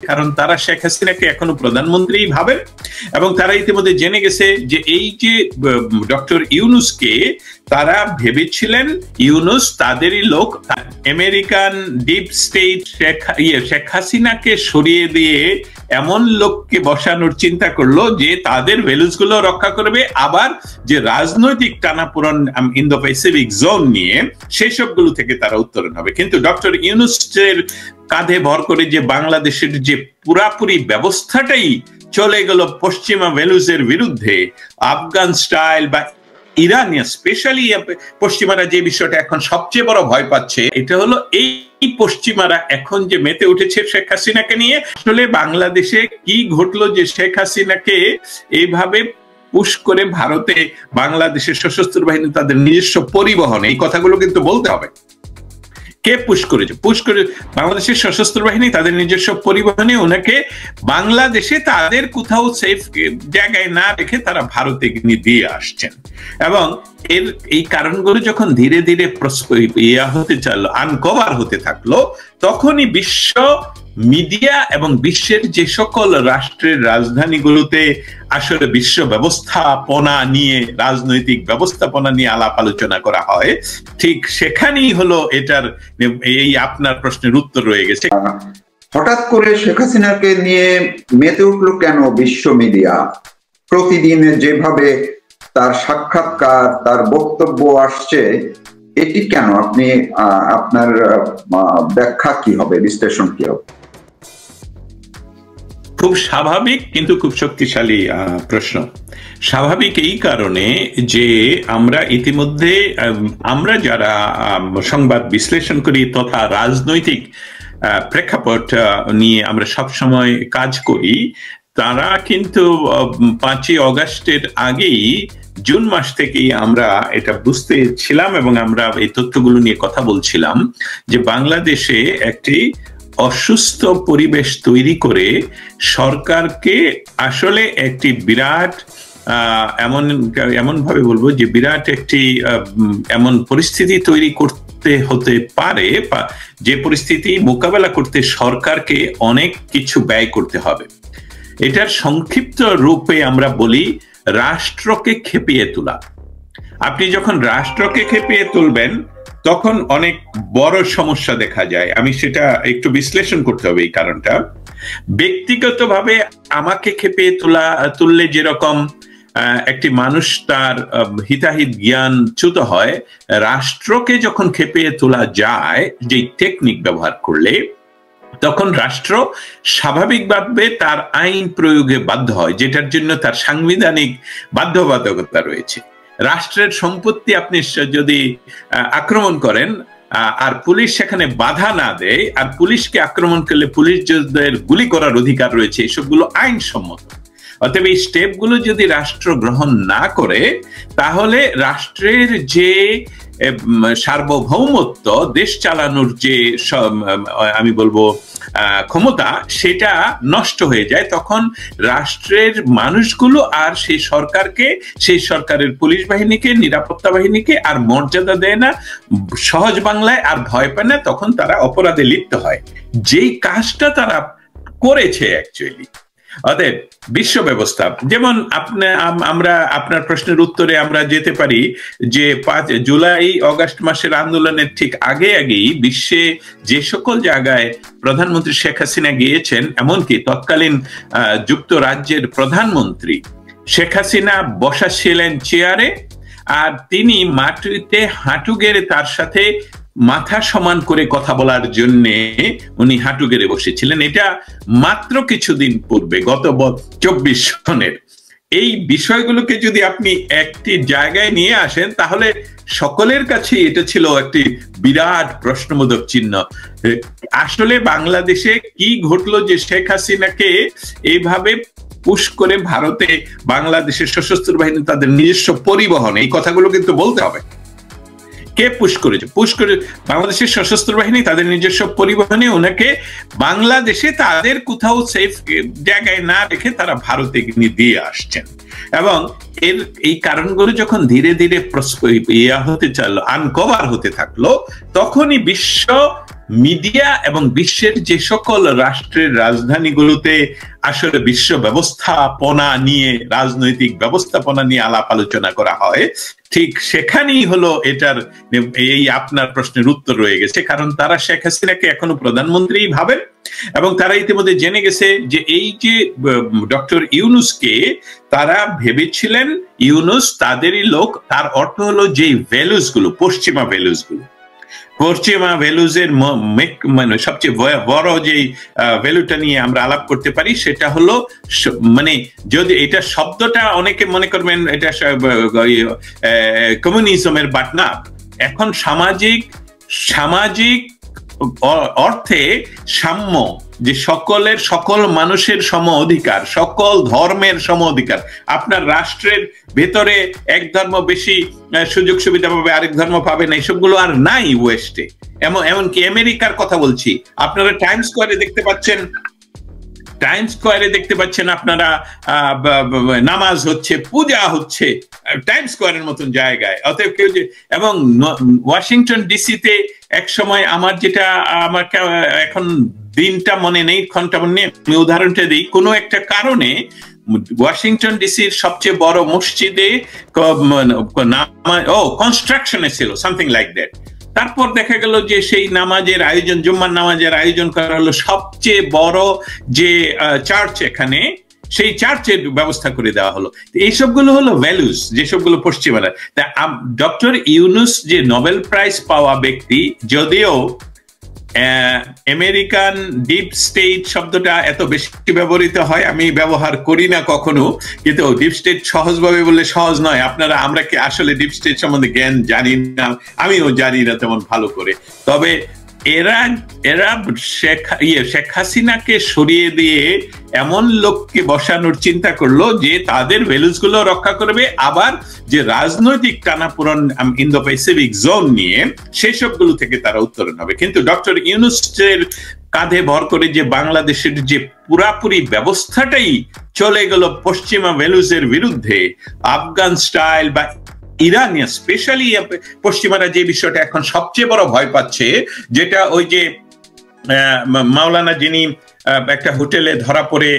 কারণ তারা শেখ হাসিনাকে এখনো প্রধানমন্ত্রী ভাবেন এবং তারা ইতিমধ্যে জেনে গেছে যে এই যে ডক্টর ইউনূসকে তারা ভেবেছিলেন ইউনূস তাদেরই লোক। আমেরিকান ডিপ স্টেট শেখ হাসিনাকে সরিয়ে দিয়ে এমন লোককে বসানোর চিন্তা করলো যে তাদের ভ্যালুস গুলো রক্ষা করবে, আবার যে রাজনৈতিক টানাপোড়েন ইন্দো প্যাসিফিক জোন নিয়ে সেই সবগুলো থেকে তারা উত্তরণ হবে। কিন্তু ডক্টর ইউনূসের কাঁধে ভর করে যে বাংলাদেশের যে পুরাপুরি ব্যবস্থাটাই চলে গেল পশ্চিমা ভ্যালুসের বিরুদ্ধে, আফগান স্টাইল বা ইরানিয়া, স্পেশালি পশ্চিমারা যে বিষয়টা এখন সবচেয়ে বড় ভয় পাচ্ছে এটা হলো এই পশ্চিমারা এখন যে মেতে উঠেছে শেখ হাসিনাকে নিয়ে। আসলে বাংলাদেশে কি ঘটলো যে শেখ হাসিনাকে এইভাবে পুশ করে ভারতে বাংলাদেশের সশস্ত্র বাহিনী তাদের নিজস্ব পরিবহন, এই কথাগুলো কিন্তু বলতে হবে। কে পুশ করেছে? পুশ করে বাংলাদেশের সশস্ত্র বাহিনী তাদের নিজস্ব পরিবহনে ওনাকে বাংলাদেশে তাদের কোথাও সেফ জায়গায় না রেখে তারা ভারতে দিয়ে আসছেন। এবং এর এই কারণগুলো যখন ধীরে ধীরে হতে চাইলো, আনকভার হতে থাকলো, তখনই বিশ্ব মিডিয়া এবং বিশ্বের যে সকল রাষ্ট্রের রাজধানীগুলোতে আসলে বিশ্ব ব্যবস্থাপনা নিয়ে, রাজনৈতিক ব্যবস্থাপনা নিয়ে আলাপ আলোচনা করা হয়, ঠিক সেখানেই হলো এটার এই আপনার প্রশ্নের উত্তর রয়ে গেছে। হঠাৎ করে শেখ হাসিনাকে নিয়ে মেতে উঠলো কেন বিশ্ব মিডিয়া? প্রতিদিন যেভাবে তার সাক্ষাৎকার, তার বক্তব্য আসছে, এটি কেন? আপনি আপনার ব্যাখ্যা কি হবে, বিশ্লেষণ কি হবে? খুব স্বাভাবিক কিন্তু খুব শক্তিশালী প্রশ্ন। স্বাভাবিক এই কারণে যে আমরা ইতিমধ্যে আমরা যারা সংবাদ বিশ্লেষণ করি তথা রাজনৈতিক প্রেক্ষাপট নিয়ে আমরা সবসময় কাজ করি, তারা কিন্তু 5ই অগাস্টের আগেই, জুন মাস থেকেই আমরা এটা বুঝতে ছিলাম এবং আমরা এই তথ্যগুলো নিয়ে কথা বলছিলাম যে বাংলাদেশে একটি অসুস্থ পরিবেশ তৈরি করে সরকারকে আসলে একটি বিরাট এমন ভাবে বলবো যে বিরাট একটি এমন পরিস্থিতি তৈরি করতে হতে পারে, যে পরিস্থিতি মোকাবেলা করতে সরকারকে অনেক কিছু ব্যয় করতে হবে। এটার সংক্ষিপ্ত রূপে আমরা বলি রাষ্ট্রকে খেপিয়ে তোলা। আপনি যখন রাষ্ট্রকে খেপিয়ে তুলবেন তখন অনেক বড় সমস্যা দেখা যায়। আমি সেটা একটু বিশ্লেষণ করতে হবে এই কারণটা। ব্যক্তিগতভাবে আমাকে খেপিয়ে তুললে যেরকম একটি মানুষ তার হিতাহিত জ্ঞান চ্যুত হয়, রাষ্ট্রকে যখন খেপিয়ে তোলা যায় যে টেকনিক ব্যবহার করলে, তখন রাষ্ট্র স্বাভাবিকভাবে তার আইন প্রয়োগে বাধ্য হয়, যেটার জন্য তার সাংবিধানিক বাধ্যবাধকতা রয়েছে। রাষ্ট্রের সম্পত্তি আপনি যদি আক্রমণ করেন আর পুলিশ সেখানে বাধা না দেয়, আর পুলিশকে আক্রমণ করলে পুলিশদের গুলি করার অধিকার রয়েছে, এসবগুলো আইনসম্মত। অতএব এই স্টেপগুলো যদি রাষ্ট্র গ্রহণ না করে, তাহলে রাষ্ট্রের যে সার্বভৌমত্ব, দেশ চালানোর যে আমি বলবো ক্ষমতা, সেটা নষ্ট হয়ে যায়। তখন রাষ্ট্রের মানুষগুলো আর সেই সরকারকে, সেই সরকারের পুলিশ বাহিনীকে, নিরাপত্তা বাহিনীকে আর মর্যাদা দেয় না, সহজ বাংলায় আর ভয় পায় না। তখন তারা অপরাধে লিপ্ত হয়, যেই কাজটা তারা করেছে অ্যাকচুয়ালি। অতএব বিশ্ব ব্যবস্থা, যেমন আমরা আপনার প্রশ্নের উত্তরে আমরা যেতে পারি যে 5 জুলাই অগাস্ট মাসের আন্দোলনের ঠিক আগেই বিশ্বে যে সকল জায়গায় প্রধানমন্ত্রী শেখ হাসিনা গিয়েছেন, এমনকি তৎকালীন যুক্তরাজ্যের প্রধানমন্ত্রী শেখ হাসিনা বসা ছিলেন চেয়ারে, আর তিনি মাটিতে হাঁটু গেড়ে তার সাথে মাথা সমান করে কথা বলার জন্য উনি হাঁটু গেড়ে বসেছিলেন। এটা মাত্র কিছুদিন পূর্বে, গত 24 সনের। এই বিষয়গুলোকে যদি আপনি একটি জায়গায় নিয়ে আসেন, তাহলে সকলের কাছে এটা ছিল একটি বিরাট প্রশ্নবোধক চিহ্ন। আসলে বাংলাদেশে কি ঘটলো যে শেখ হাসিনাকে এইভাবে পুশ করে ভারতে বাংলাদেশের সশস্ত্র বাহিনী তাদের নিজস্ব পরিবহন, এই কথাগুলো কিন্তু বলতে হবে। কে পুশ করেছে? পুশ করে বাংলাদেশের সশস্ত্র বাহিনী তাদের নিজস্ব পরিবহনে ওনাকে বাংলাদেশে তাদের কোথাও সেফ জায়গায় না রেখে তারা ভারতে দিয়ে আসছেন। এবং এর এই কারণগুলো যখন ধীরে ধীরে হতে চাইলো, আনকভার হতে থাকলো, তখনই বিশ্ব মিডিয়া এবং বিশ্বের যে সকল রাষ্ট্রের রাজধানীগুলোতে আসলে বিশ্ব ব্যবস্থাপনা নিয়ে, রাজনৈতিক ব্যবস্থাপনা নিয়ে আলাপ আলোচনা করা হয়, ঠিক সেখানেই হলো এটার এই আপনার প্রশ্নের উত্তর রয়ে গেছে। কারণ তারা শেখ হাসিনাকে এখনো প্রধানমন্ত্রী ভাবেন এবং তারা ইতিমধ্যে জেনে গেছে যে এই যে ডক্টর ইউনূসকে তারা ভেবেছিলেন ইউনূস তাদেরই লোক। তার অর্থ হলো যে ভ্যালুস গুলো, পশ্চিমা ভ্যালুস গুলো, পশ্চিমা ভ্যালুজের মানে সবচেয়ে বড় যে ভ্যালুটা নিয়ে আমরা আলাপ করতে পারি সেটা হলো, মানে যদি এটা শব্দটা অনেকে মনে করবেন এটা কমিউনিজমের, বাট না, এখন সামাজিক অর্থে সাম্য, যে সকল মানুষের সম অধিকার, সকল ধর্মের সম অধিকার। আপনার রাষ্ট্রের ভেতরে এক ধর্ম বেশি সুযোগ সুবিধা পাবে, আরেক ধর্ম পাবে না, এসবগুলো আর নাই ওয়েস্টে। এমনকি আমেরিকার কথা বলছি, আপনারা টাইমস স্কোয়ারে দেখতে পাচ্ছেন আপনারা নামাজ হচ্ছে, পূজা হচ্ছে টাইমস স্কোয়ারের মতন জায়গায়। অতএব কেউ যে, এবং ওয়াশিংটন ডিসিতে এক সময় আমার এখন দিনটা মনে নেই, ঘন্টা মনে নেই, আমি উদাহরণটা দিই, কোনো একটা কারণে ওয়াশিংটন ডিসির সবচেয়ে বড় মসজিদে কনস্ট্রাকশনে ছিল, সামথিং লাইক দ্যাট। তারপর দেখা গেল যে সেই নামাজের আয়োজন, জুম্মার নামাজের আয়োজন করা হলো সবচেয়ে বড় যে চার্চ এখানে, সেই চার্চের ব্যবস্থা করে দেওয়া হলো। এইসবগুলো হলো ভ্যালুস, যেসবগুলো পশ্চিমারা। তা ডক্টর ইউনূস যে নোবেল প্রাইজ পাওয়া ব্যক্তি, যদিও আমেরিকান ডিপ স্টেট শব্দটা এত বেশি ব্যবহৃত হয়, আমি ব্যবহার করি না কখনো, কিন্তু ডিপ স্টেট সহজভাবে বললে সহজ নয়। আমরা কি আসলে ডিপ স্টেট সম্বন্ধে জ্ঞান জানি না, আমিও জানি না তেমন ভালো করে। তবে এরা শেখ হাসিনাকে সরিয়ে দিয়ে এমন লোককে বসানোর চিন্তা করলো যে তাদের ভ্যালুস গুলো রক্ষা করবে, আবার যে রাজনৈতিক টানাপোড়েন ইন্দো প্যাসিফিক জোন নিয়ে সেই সবগুলো থেকে তারা উত্তরণ হবে। কিন্তু ডক্টর ইউনূসের কাঁধে ভর করে যে বাংলাদেশের যে পুরাপুরি ব্যবস্থাটাই চলে গেল পশ্চিমা ভ্যালুসের বিরুদ্ধে, আফগান স্টাইল বা ইরানিয়া, স্পেশালি পশ্চিমারা যে বিষয়টা এখন সবচেয়ে বড় ভয় পাচ্ছে, যেটা ওই যে মাওলানা যিনি একটা হোটেলে ধরা পড়ে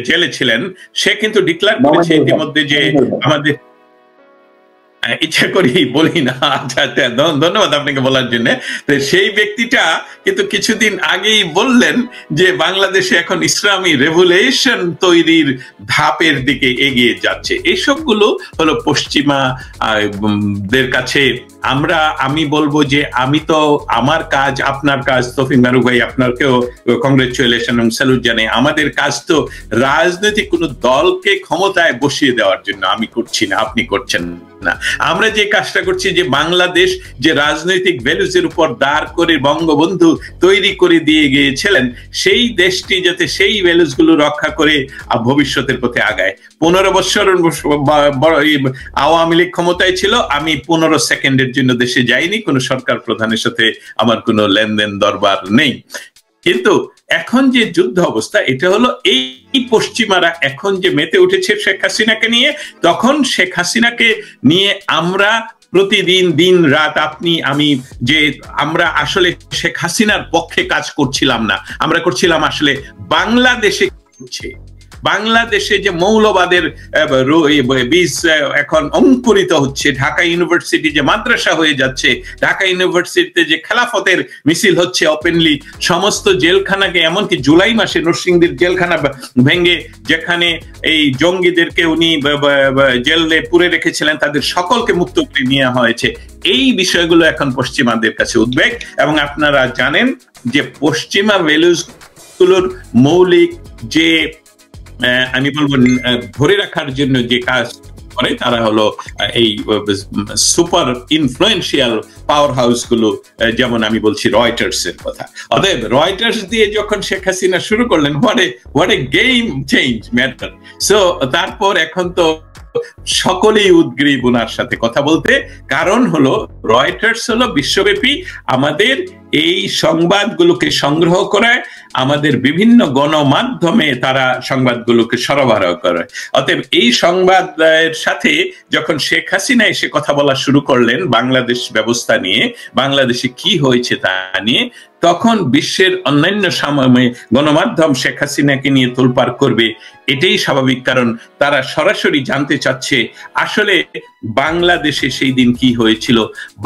জেলে ছিলেন, সে কিন্তু ডিক্লেয়ার করেছে ইতিমধ্যে যে আমাদের, ইচ্ছা করি বলি না, আচ্ছা ধন্যবাদ আপনাকে বলার জন্য। সেই ব্যক্তিটা কিন্তু কিছুদিন আগেই বললেন যে বাংলাদেশে এখন ইসলামী রেভলিউশন তৈরির ধাপের দিকে এগিয়ে যাচ্ছে। এসবগুলো হলো পশ্চিমাদের কাছে আমি বলবো যে আমি তো আমার কাজ, আপনার কাজ, তৌফিক মারুফ ভাই আপনাকেও কংগ্রেচুলেশন এবং স্যালুট জানাই। আমাদের কাজ তো রাজনৈতিক কোনো দলকে ক্ষমতায় বসিয়ে দেওয়ার জন্য আমি করছি না, আপনি করছেন না। আমরা যে কাজটা করছি যে বাংলাদেশ যে রাজনৈতিক ভ্যালুসের উপর দাঁড় করে বঙ্গবন্ধু তৈরি করে দিয়ে গিয়েছিলেন, সেই দেশটি যাতে সেই ভ্যালুস গুলো রক্ষা করে ভবিষ্যতের পথে আগায়। 15 বছর আওয়ামী লীগ ক্ষমতায় ছিল, আমি 15 সেকেন্ডের জন্য দেশে যাইনি, কোনো সরকার প্রধানের সাথে আমার কোনো লেনদেন দরবার নেই। কিন্তু এখন যে যুদ্ধ অবস্থা, এটা হলো এই পশ্চিমারা এখন যে মেতে উঠেছে শেখ হাসিনাকে নিয়ে, তখন শেখ হাসিনাকে নিয়ে আমরা প্রতিদিন দিন রাত, আপনি আমি, যে আমরা আসলে শেখ হাসিনার পক্ষে কাজ করছিলাম না, আমরা করছিলাম আসলে বাংলাদেশে যে মৌলবাদের বীজ এখন অঙ্কুরিত হচ্ছে, ঢাকা ইউনিভার্সিটি যে মাদ্রাসা হয়ে যাচ্ছে, ঢাকা ইউনিভার্সিটিতে যে খেলাফতের মিছিল হচ্ছে ওপেনলি, সমস্ত জেলখানাকে, এমনকি জুলাই মাসে নরসিংদীর জেলখানা ভেঙে যেখানে এই জঙ্গিদেরকে উনি জেলে পুরে রেখেছিলেন, তাদের সকলকে মুক্ত করে নেওয়া হয়েছে। এই বিষয়গুলো এখন পশ্চিমাদের কাছে উদ্বেগ। এবং আপনারা জানেন যে পশ্চিমা ভ্যালুস গুলোর মৌলিক যে আমি বলবো ধরে রাখার জন্য যে কাজ করে, তারা হলো এই সুপার ইনফ্লুয়েন্সিয়াল পাওয়ার হাউস গুলো, যেমন আমি বলছি রয়টার্স এর কথা। অতএব রয়টার্স দিয়ে যখন শেখ হাসিনা শুরু করলেন, what a game change matter. So তারপর এখন তো সকলেই উদ্গ্রীব ওনার সাথে কথা বলতে, কারণ হলো রয়টার্স হলো বিশ্বব্যাপী আমাদের এই সংবাদগুলোকে সংগ্রহ করায়, আমাদের বিভিন্ন গণমাধ্যমে তারা সংবাদগুলোকে সরবরাহ করে। অতএব এই সংবাদের সাথে যখন শেখ হাসিনা এসে কথা বলা শুরু করলেন বাংলাদেশ ব্যবস্থা নিয়ে, বাংলাদেশে কি হয়েছে তা নিয়ে, তখন বিশ্বের অন্যান্য গণমাধ্যম শেখ হাসিনাকে নিয়ে তোলপাড় করবে, এটাই স্বাভাবিক। কারণ তারা সরাসরি জানতে চাচ্ছে আসলে বাংলাদেশে সেই দিন কি হয়েছিল,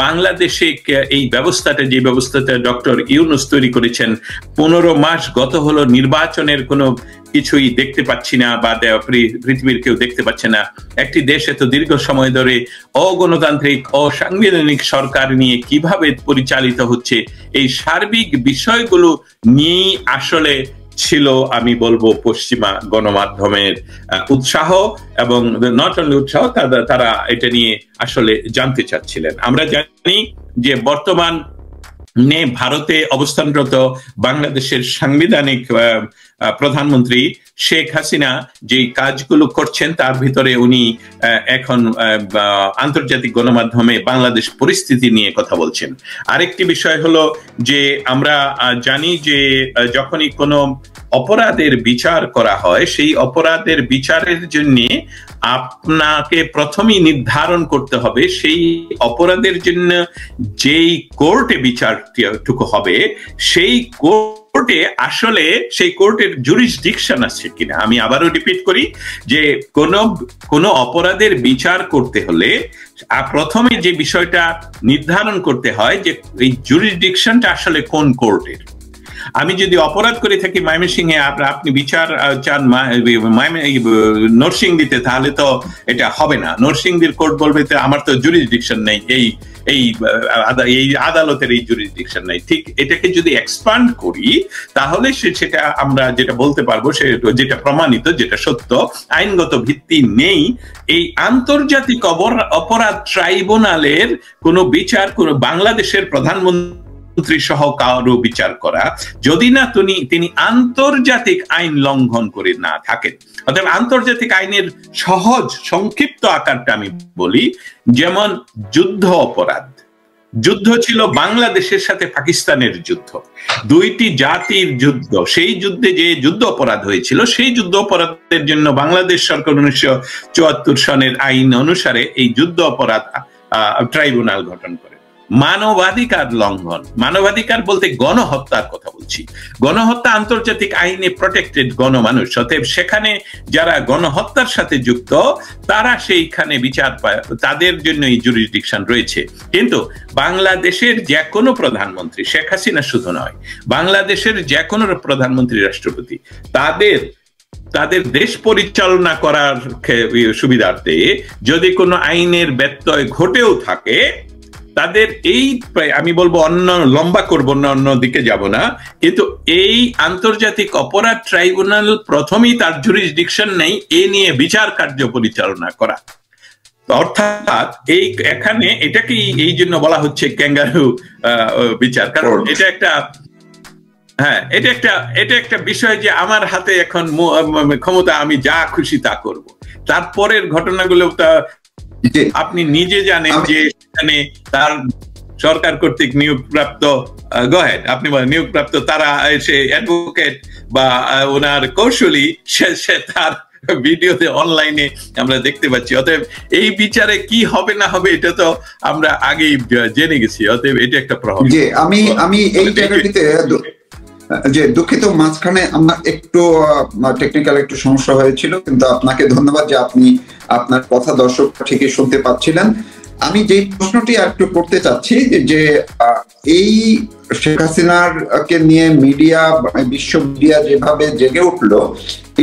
বাংলাদেশে এই ব্যবস্থাটা, যে ব্যবস্থাটা ডক্টর ইউনূস তৈরি করেছেন, 15 মাস গত হলো, নির্বাচনের কোনো কিছুই দেখতে পাচ্ছি না, বা পৃথিবীর কেউ দেখতে পাচ্ছে না। একটি দেশ এত দীর্ঘ সময় ধরে অগণতান্ত্রিক, অসাংবিধানিক সরকার নিয়ে কিভাবে পরিচালিত হচ্ছে, এই সার্বিক বিষয়গুলো নিয়েই আসলে ছিল, আমি বলবো, পশ্চিমা গণমাধ্যমের উৎসাহ। এবং নট অনলি উৎসাহ, তারা এটা নিয়ে আসলে জানতে চাচ্ছিলেন। আমরা জানি যে বর্তমান ভারতে অবস্থানরত বাংলাদেশের সাংবিধানিক প্রধানমন্ত্রী শেখ হাসিনা যে কাজগুলো করছেন, তার ভিতরে উনি এখন আন্তর্জাতিক গণমাধ্যমে বাংলাদেশ পরিস্থিতি নিয়ে কথা বলছেন। আরেকটি বিষয় হলো যে আমরা জানি যে যখনই কোনো অপরাধের বিচার করা হয়, সেই অপরাধের বিচারের জন্য আপনাকে প্রথমেই নির্ধারণ করতে হবে সেই অপরাধের জন্য যেই কোর্টে বিচারটুকু হবে, সেই কোর্টে আসলে সেই কোর্টের জুরিসডিকশন আছে কিনা। আমি আবারও রিপিট করি যে কোনো অপরাধের বিচার করতে হলে প্রথমে যে বিষয়টা নির্ধারণ করতে হয় যে এই জুরিসডিকশনটা আসলে কোন কোর্টের। আমি যদি অপরাধ করে থাকি ময়মনসিংহে, আপনি বিচার চান নরসিংদীতে, তাহলে তো এটা হবে না। নরসিংদীর কোর্ট বলবে আমার তো জুরিসডিকশন নেই, এই আদালতের এই জুরিসডিকশন নেই। ঠিক এটাকে যদি এক্সপান্ড করি, তাহলে সেটা আমরা যেটা বলতে পারবো, যেটা প্রমাণিত, যেটা সত্য, আইনগত ভিত্তি নেই, এই আন্তর্জাতিক অপরাধ ট্রাইব্যুনালের কোনো বিচার কোনো বাংলাদেশের প্রধানমন্ত্রী সহ কারো বিচার করা, যদি না তিনি আন্তর্জাতিক আইন লঙ্ঘন করে না থাকেন। অর্থাৎ আন্তর্জাতিক আইনের সহজ সংক্ষিপ্ত আকারটা আমি বলি, যেমন যুদ্ধ অপরাধ। যুদ্ধ ছিল বাংলাদেশের সাথে পাকিস্তানের যুদ্ধ, দুইটি জাতির যুদ্ধ। সেই যুদ্ধে যে যুদ্ধ অপরাধ হয়েছিল, সেই যুদ্ধ অপরাধের জন্য বাংলাদেশ সরকার 1974 সনের আইন অনুসারে এই যুদ্ধ অপরাধ ট্রাইব্যুনাল গঠন করে। মানবাধিকার লঙ্ঘন, মানবাধিকার বলতে গণহত্যার কথা বলছি। গণহত্যা আন্তর্জাতিক আইনে প্রটেক্টেড গণমানুষ, অতএব সেখানে যারা গণহত্যার সাথে যুক্ত তারা সেইখানে বিচার পায়, তাদের জন্য এই জুরিসডিকশন রয়েছে। কিন্তু বাংলাদেশের যে কোনো প্রধানমন্ত্রী, শেখ হাসিনা শুধু নয়, বাংলাদেশের যে কোনো প্রধানমন্ত্রী, রাষ্ট্রপতি, তাদের দেশ পরিচালনা করার সুবিধার্থে যদি কোনো আইনের ব্যত্যয় ঘটেও থাকে, তাদের এই, আমি বলবো, অন্য লম্বা করবো না, অন্য দিকে যাব না, কিন্তু এই আন্তর্জাতিক অপরাধ ট্রাইব্যুনাল প্রথমেই তার জুরিসডিকশন নেই এ নিয়ে বিচার কার্য পরিচালনা করা। অর্থাৎ এখানে এটাকে এই জন্য বলা হচ্ছে ক্যাঙ্গারু বিচার, কারণ এটা একটা বিষয় যে আমার হাতে এখন ক্ষমতা, আমি যা খুশি তা করব। তারপরের ঘটনাগুলো আপনি নিজে জানেন যে সেখানে তার সরকার কর্তৃক নিয়োগপ্রাপ্ত, আপনি বলেন নিয়োগপ্রাপ্ত, তারা এসে অ্যাডভোকেট বা ওনার কৌশলী, সে তার ভিডিওতে অনলাইনে আমরা দেখতে পাচ্ছি। অতএব এই বিচারে কি হবে না হবে এটা তো আমরা আগেই জেনে গেছি। অতএব এটা একটা প্রভাব। আমি এই জায়গাটিতে যে দুঃখিত, মাঝখানে আমার একটু টেকনিক্যাল একটু সমস্যা হয়েছিল, কিন্তু আপনাকে ধন্যবাদ যে আপনি আপনার কথা দর্শক ঠিকই শুনতে পাচ্ছিলেন। আমি যে প্রশ্নটি একটু করতে চাচ্ছি যে এই শেখ হাসিনার কে নিয়ে মিডিয়া, বিশ্ব মিডিয়া যেভাবে জেগে উঠলো,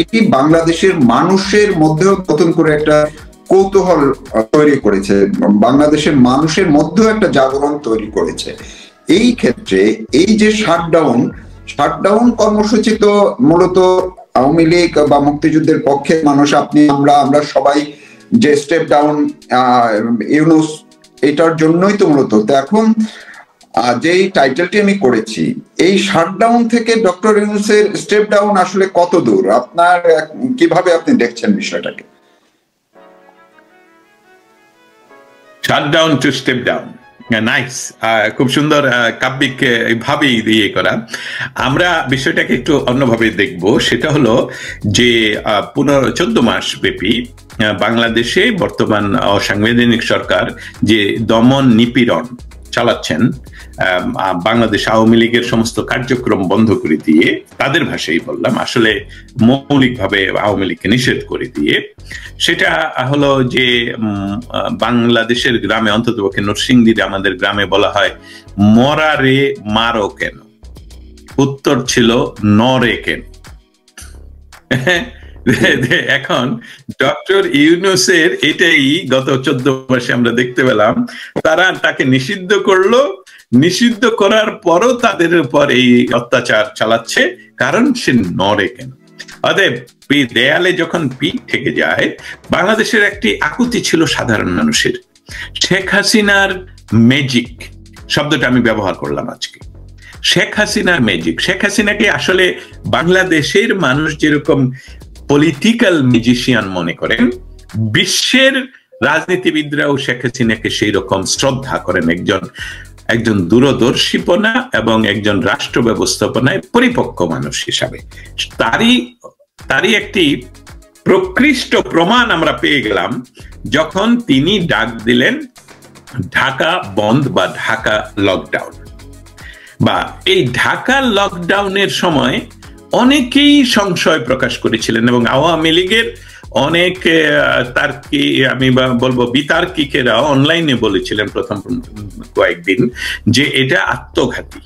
এটি বাংলাদেশের মানুষের মধ্যেও নতুন করে একটা কৌতূহল তৈরি করেছে, বাংলাদেশের মানুষের মধ্যেও একটা জাগরণ তৈরি করেছে। এই ক্ষেত্রে এই যে শাটডাউন কর্মসূচি তো মূলত আওয়ামী লীগ বা মুক্তিযুদ্ধের পক্ষের মানুষ, আমরা সবাই যে স্টেপ ডাউন ইউনূস, এটার জন্যই তো মূলত। তো এখন যেই টাইটেলটি আমি করেছি, এই শাটডাউন থেকে ডক্টর ইউনূসের স্টেপ ডাউন আসলে কত দূর, আপনার কিভাবে আপনি দেখছেন বিষয়টাকে? Shutdown to step down, nice, খুব সুন্দর কাব্যিক ভাবেই দিয়ে করা। আমরা বিষয়টাকে একটু অন্যভাবে দেখব। সেটা হলো যে 14 মাস ব্যাপী বাংলাদেশে বর্তমান অসাংবিধানিক সরকার যে দমন নিপীড়ন, চালাচ্ছেন, বাংলাদেশ আওয়ামী লীগের সমস্ত কার্যক্রম বন্ধ করে দিয়ে, তাদের ভাষাই বললাম, আসলে মৌলিকভাবে আওয়ামী লীগকে নিষেধ করে দিয়ে, সেটা হলো যে বাংলাদেশের গ্রামে, অন্ততপক্ষে নরসিংদীতে আমাদের গ্রামে বলা হয় মরারে মারো কেন, উত্তর ছিল নরে কেন। এখন ডক্টর ইউনূসের এটাই গত 14 মাসে আমরা দেখতে পেলাম, তারা তাকে নিষিদ্ধ করলো, নিষিদ্ধ করার পরও তাদের উপর এই অত্যাচার চালাচ্ছে, কারণ সে নরে কেন। অতএব দেয়ালে যখন পিঠ থেকে যায়, বাংলাদেশের একটি আকুতি ছিল সাধারণ মানুষের, শেখ হাসিনার ম্যাজিক শব্দটা আমি ব্যবহার করলাম আজকে। শেখ হাসিনার ম্যাজিক, শেখ হাসিনাকে আসলে বাংলাদেশের মানুষ যেরকম পলিটিক্যাল ম্যাজিশিয়ান মনে করেন, বিশ্বের রাজনীতিবিদরাও শেখ হাসিনাকে সেই রকম শ্রদ্ধা করেন, একজন দূরদর্শীপনা এবং একজন রাষ্ট্র ব্যবস্থাপনায় পরিপক্ক মানুষ হিসাবে। তারই একটি প্রকৃষ্ট প্রমাণ আমরা পেয়ে গেলাম যখন তিনি ডাক দিলেন ঢাকা বন্ধ বা ঢাকা লকডাউন। বা এই ঢাকা লকডাউনের সময় অনেকেই সংশয় প্রকাশ করেছিলেন, এবং আওয়ামী লীগের অনেক তার্কি, আমি বলবো বিতার্কিকেরা অনলাইনে বলেছিলেন প্রথম কয়েকদিন যে এটা আত্মঘাতী,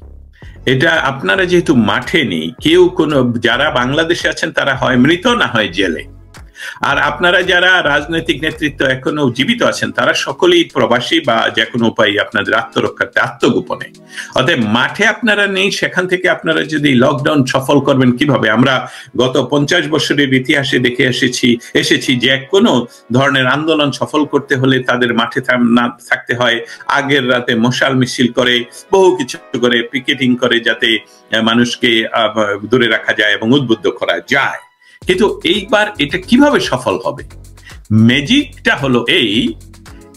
এটা আপনারা যেহেতু মাঠে নেই, কেউ কোনো, যারা বাংলাদেশে আছেন তারা হয় মৃত না হয় জেলে, আর আপনারা যারা রাজনৈতিক নেতৃত্ব এখনো জীবিত আছেন তারা সকলেই প্রবাসী বা যে কোনো উপায়ে আপনাদের আত্মরক্ষার্থে আত্মগোপনে। অতএব মাঠে আপনারা নেই, সেখান থেকে আপনারা যদি লকডাউন সফল করবেন কিভাবে? আমরা গত 50 বছরের ইতিহাসে দেখে এসেছি যে কোনো ধরনের আন্দোলন সফল করতে হলে তাদের মাঠে না থাকতে হয়, আগের রাতে মশাল মিছিল করে, বহু কিছু করে, পিকেটিং করে, যাতে মানুষকে দূরে রাখা যায় এবং উদ্বুদ্ধ করা যায়। কিন্তু এইবার এটা কিভাবে সফল হবে? ম্যাজিকটা হলো এই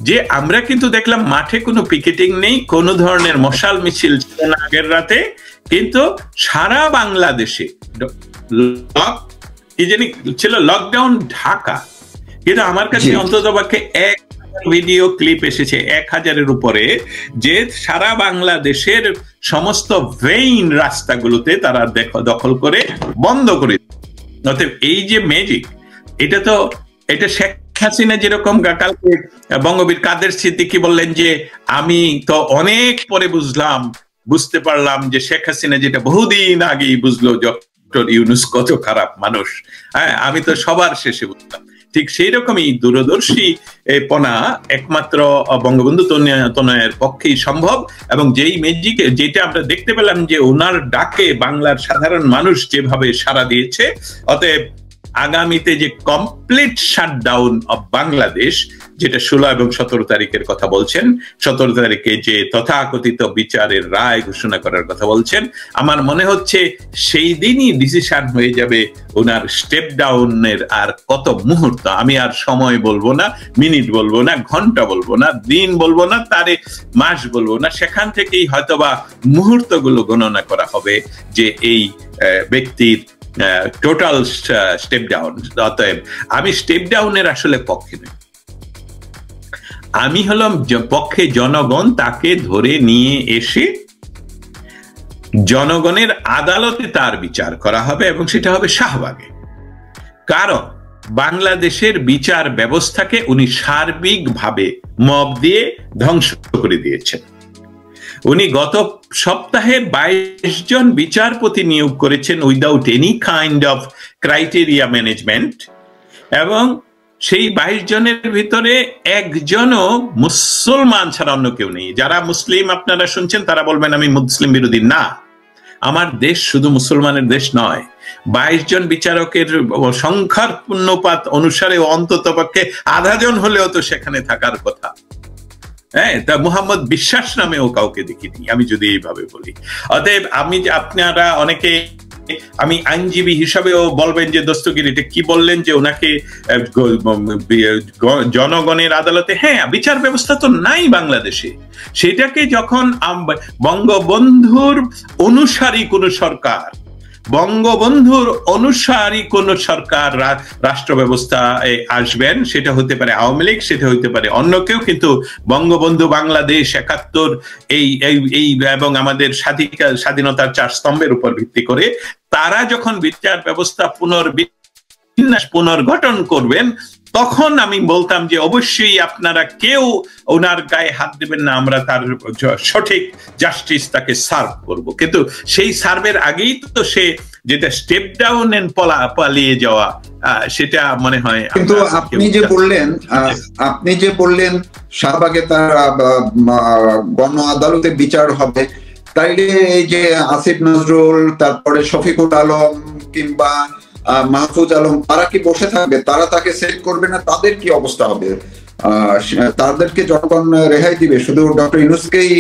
যে আমরা কিন্তু দেখলাম মাঠে কোনো পিকেটিং নেই, কোনো ধরনের মশাল মিছিল ছিল না আগের রাতে, কিন্তু সারা বাংলাদেশে কি জানি ছিল লকডাউন ঢাকা। কিন্তু আমার কাছে অন্ততপক্ষে এক ভিডিও ক্লিপ এসেছে 1000-এর উপরে, যে সারা বাংলাদেশের সমস্ত ভেইন রাস্তাগুলোতে তারা দখল করে বন্ধ করে। অতএব এই যে ম্যাজিক, এটা শেখ হাসিনা যেরকম কালকে বঙ্গবীর কাদের সিদ্দিকী বললেন যে আমি তো অনেক পরে বুঝতে পারলাম যে শেখ হাসিনা যেটা বহুদিন আগেই বুঝলো ডক্টর ইউনূস কত খারাপ মানুষ, হ্যাঁ আমি তো সবার শেষে বুঝলাম। ঠিক সেই রকমই দূরদর্শী পনা একমাত্র বঙ্গবন্ধু তনয়ের পক্ষেই সম্ভব, এবং যেই ম্যাজিক যেটা আমরা দেখতে পেলাম যে ওনার ডাকে বাংলার সাধারণ মানুষ যেভাবে সাড়া দিয়েছে, অতএব আগামীতে যে কমপ্লিট শাটডাউন অফ বাংলাদেশ, যেটা 16 এবং 17 তারিখের কথা বলছেন, 17 তারিখে যে তথাকথিত বিচারের রায় ঘোষণা করার কথা বলছেন, আমার মনে হচ্ছে সেই দিনই ডিসিশন হয়ে যাবে ওনার স্টেপ ডাউনের। আর কত মুহূর্ত, আমি আর সময় বলবো না, মিনিট বলবো না, ঘন্টা বলবো না, দিন বলবো না, তারে মাস বলবো না, সেখান থেকেই হয়তোবা মুহূর্তগুলো গণনা করা হবে যে এই ব্যক্তির টোটাল স্টেপ ডাউন। অতএব আমি স্টেপ ডাউনের আসলে পক্ষে নই, আমি হলাম পক্ষে জনগণ তাকে ধরে নিয়ে এসে জনগণের আদালতে তার বিচার করা হবে, এবং সেটা হবে শাহবাগে। কারণ বাংলাদেশের বিচার ব্যবস্থাকে উনি সার্বিকভাবে মব দিয়ে ধ্বংস করে দিয়েছেন। উনি গত সপ্তাহে 22 জন বিচারপতি নিয়োগ করেছেন without any kind of criteria management, এবং সেই 22 জনের ভিতরে একজনও মুসলমান ছাড়া অন্য কেউ নেই। যারা মুসলিম আপনারা শুনছেন তারা বলবেন আমি মুসলিম বিরোধী, না, আমার দেশ শুধু মুসলমানের দেশ নয়। 22 জন বিচারকের সংখ্যার পূর্ণপাত অনুসারে অন্তত পক্ষে আধা জন হলেও তো সেখানে থাকার কথা। হ্যাঁ, তা মুহাম্মদ বিশ্বাস নামেও কাউকে দেখিনি, আমি যদি এইভাবে বলি। অতএব আপনারা অনেকে, আমি আইনজীবী হিসাবেও বলবেন যে দস্তগীর এটা কি বললেন যে ওনাকে জনগণের আদালতে, হ্যাঁ বিচার ব্যবস্থা তো নাই বাংলাদেশে। সেটাকে যখন বঙ্গবন্ধুর অনুসারী কোন সরকার বঙ্গবন্ধুর অনুসারী কোন সরকার রাষ্ট্র ব্যবস্থায় আসবেন, সেটা হতে পারে আওয়ামী লীগ, সেটা হতে পারে অন্য কেউ, কিন্তু বঙ্গবন্ধু বাংলাদেশ ৭১ এই এবং আমাদের স্বাধীনতার ৪ স্তম্ভের উপর ভিত্তি করে তারা যখন বিচার ব্যবস্থা পুনর্গঠন করবেন, তখন আমি বলতাম যে অবশ্যই আপনারা কেউ ওনার গায়ে হাত দেবেন না, আমরা তার সঠিক জাস্টিস তাকে সার্ভ করব। কিন্তু সেই সার্ভের আগেই তো সে যেটা স্টেপ ডাউন এন্ড পালিয়ে যাওয়া, সেটা মনে হয়। কিন্তু আপনি যে বললেন শাহবাগে তার গণ আদালতে বিচার হবে, তাইলে এই যে আসিফ নজরুল, তারপরে শফিকুল আলম কিংবা মাহফুজ আলম, তারা কি বসে থাকবে? তারা তাকে সেভ করবে না? তাদের কি অবস্থা হবে? তাদেরকে যখন রেহাই দিবে, শুধু ডক্টর ইউনূসকেই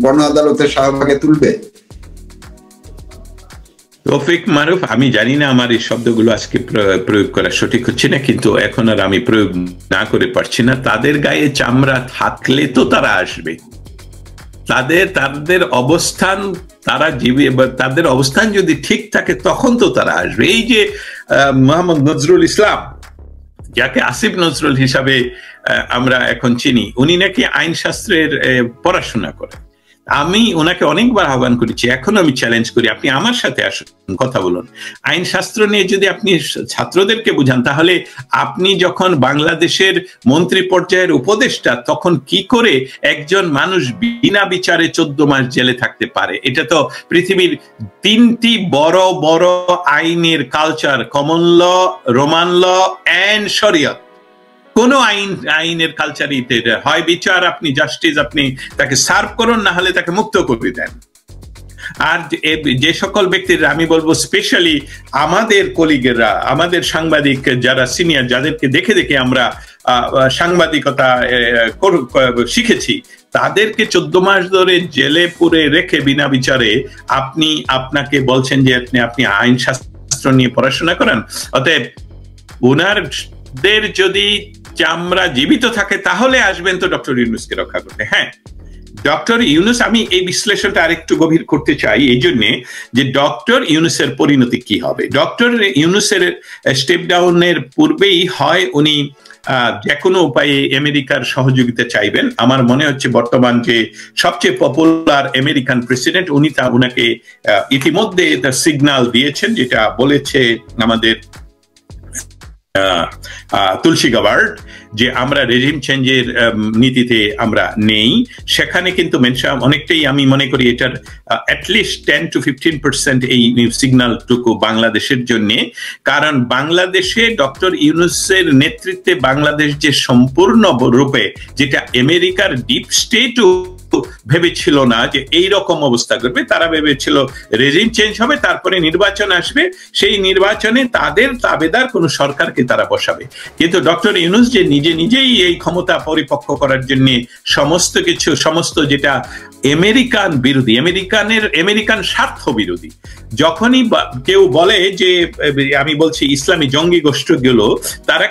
গণ আদালতে শাহবাগে তুলবে? তৌফিক মারুফ, আমি জানি না আমার এই শব্দগুলো আজকে প্রয়োগ করা সঠিক হচ্ছে না, কিন্তু এখন আর আমি প্রয়োগ না করে পারছি না। তাদের গায়ে চামড়া থাকলে তো তারা আসবে, তাদের অবস্থান, তাদের অবস্থান যদি ঠিক থাকে তখন তো তারা আসবে। এই যে মোহাম্মদ নজরুল ইসলাম, যাকে আসিফ নজরুল হিসাবে আমরা এখন চিনি, উনি নাকি আইন শাস্ত্রের পড়াশোনা করেন। আমি ওনাকে অনেকবার আহ্বান করেছি, এখন আমি চ্যালেঞ্জ করি, আপনি আমার সাথে আসুন, কথা বলুন। আইন শাস্ত্র নিয়ে যদি আপনি ছাত্রদেরকে বুঝান, তাহলে আপনি যখন বাংলাদেশের মন্ত্রী পর্যায়ের উপদেষ্টা, তখন কি করে একজন মানুষ বিনা বিচারে 14 মাস জেলে থাকতে পারে? এটা তো পৃথিবীর 3টি বড় বড় আইনের culture, common law, Roman law and শরিয়ত। কোন আইনের কালচারই হয় বিচার, আপনি জাস্টিস, আপনি তাকে সার্ভ করুন, না হলে তাকে মুক্ত করে দেন। আর যে সকল ব্যক্তিরা, আমি বলবো স্পেশালি আমাদের কলিগেরা, আমাদের সাংবাদিক যারা সিনিয়র, যাদেরকে দেখে দেখে আমরা সাংবাদিকতা শিখেছি, তাদেরকে 14 মাস ধরে জেলে পুরে রেখে বিনা বিচারে আপনাকে বলছেন যে আপনি আইন শাস্ত্র নিয়ে পড়াশোনা করেন। অতএব ওনারদের যদি চামড়া জীবিত থাকে তাহলে আসবেন তো ডক্টর ইউনূসকে রক্ষা করতে। হ্যাঁ, ডক্টর ইউনূস, আমি এই বিশ্লেষণটা আরেকটু গভীর করতে চাই এই জন্যে যে ডক্টর ইউনূসের পরিণতি কি হবে। ডক্টর ইউনূসের স্টেপ ডাউনের পূর্বেই হয় উনি যে কোনো উপায়ে আমেরিকার সহযোগিতা চাইবেন। আমার মনে হচ্ছে বর্তমান যে সবচেয়ে পপুলার আমেরিকান প্রেসিডেন্ট, উনাকে ইতিমধ্যে সিগন্যাল দিয়েছেন, যেটা বলেছে আমাদের তুলসী গাবার্ড, যে আমরা রেজিম চেঞ্জের নীতিতে আমরা নেই। সেখানে কিন্তু অনেকটাই আমি মনে করি এটার অ্যাটলিস্ট 10 to 15% এই সিগন্যালটুকু বাংলাদেশের জন্য। কারণ বাংলাদেশে ডক্টর ইউনূসের নেতৃত্বে বাংলাদেশ যে সম্পূর্ণ রূপে, যেটা আমেরিকার ডিপ স্টেটও ভেবেছিল না যে এই রকম অবস্থা করবে, তারা ভেবেছিল রেজিম চেঞ্জ হবে, তারপরে নির্বাচন আসবে, সেই নির্বাচনে তাদের তাবেদার কোন সরকারকে তারা বসাবে। কিন্তু ডক্টর ইউনূস যে নিজেই এই ক্ষমতা পরিপক্ক করার জন্য সমস্ত যেটা আমেরিকান বিরোধী, আমেরিকান স্বার্থ বিরোধী, যখনই কেউ বলে যে, আমি বলছি ইসলামী জঙ্গি গোষ্ঠীগুলো, তারা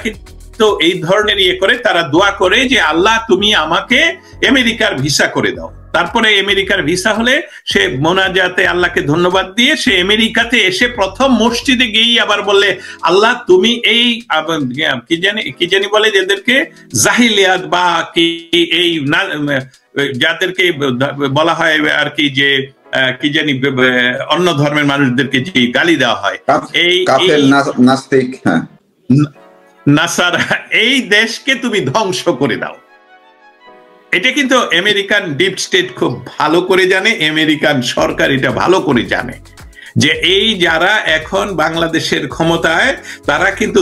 তো এই ধরনের করে তারা দোয়া করে যে আল্লাহ তুমি আমাকে আমেরিকার ভিসা করে দাও। তারপরে আমেরিকার ভিসা হলে সে মোনাজাতে আল্লাহকে ধন্যবাদ দিয়ে সে আমেরিকাতে এসে প্রথম মসজিদে গিয়েই আবার বললে, আল্লাহ তুমি এই কি জানি বলে যাদেরকে জাহিলিয়াত বা কি এই যাদেরকে বলা হয় আর কি, যে কি জানি অন্য ধর্মের মানুষদেরকে যে গালি দেওয়া হয়, এই নাস্তিক, নাসারা, এই দেশকে তুমি ধ্বংস করে দাও। এটা কিন্তু আমেরিকান ডিপ স্টেট খুব ভালো করে জানে, আমেরিকান সরকার এটা ভালো করে জানে যে এই যারা এখন বাংলাদেশের ক্ষমতায়, তারা কিন্তু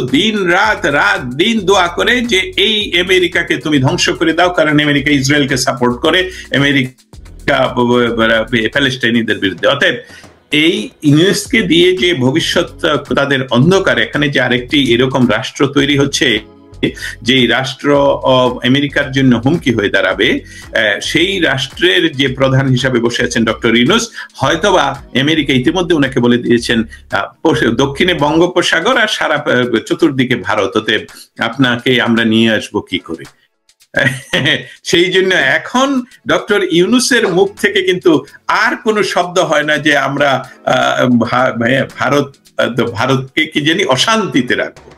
রাত দিন দোয়া করে যে এই আমেরিকাকে তুমি ধ্বংস করে দাও, কারণ আমেরিকা ইসরায়েলকে সাপোর্ট করে, আমেরিকা প্যালেস্টাইনিদের বিরুদ্ধে। অতএব এই ইউনূসকে দিয়ে যে ভবিষ্যৎ তাদের অন্ধকার, এখানে যে আরেকটি এরকম রাষ্ট্র তৈরি হচ্ছে যে রাষ্ট্র আমেরিকার জন্য হুমকি হয়ে দাঁড়াবে, সেই রাষ্ট্রের যে প্রধান হিসাবে বসে আছেন ডক্টর ইউনূস, হয়তোবা আমেরিকা ইতিমধ্যে ওনাকে বলে দিয়েছেন দক্ষিণে বঙ্গোপসাগর আর সারা চতুর্দিকে ভারত, আপনাকে আমরা নিয়ে আসবো কি করে। সেই জন্য এখন ডক্টর ইউনূসের মুখ থেকে কিন্তু আর কোনো শব্দ হয় না যে আমরা ভারতকে কি জানি অশান্তিতে রাখবো।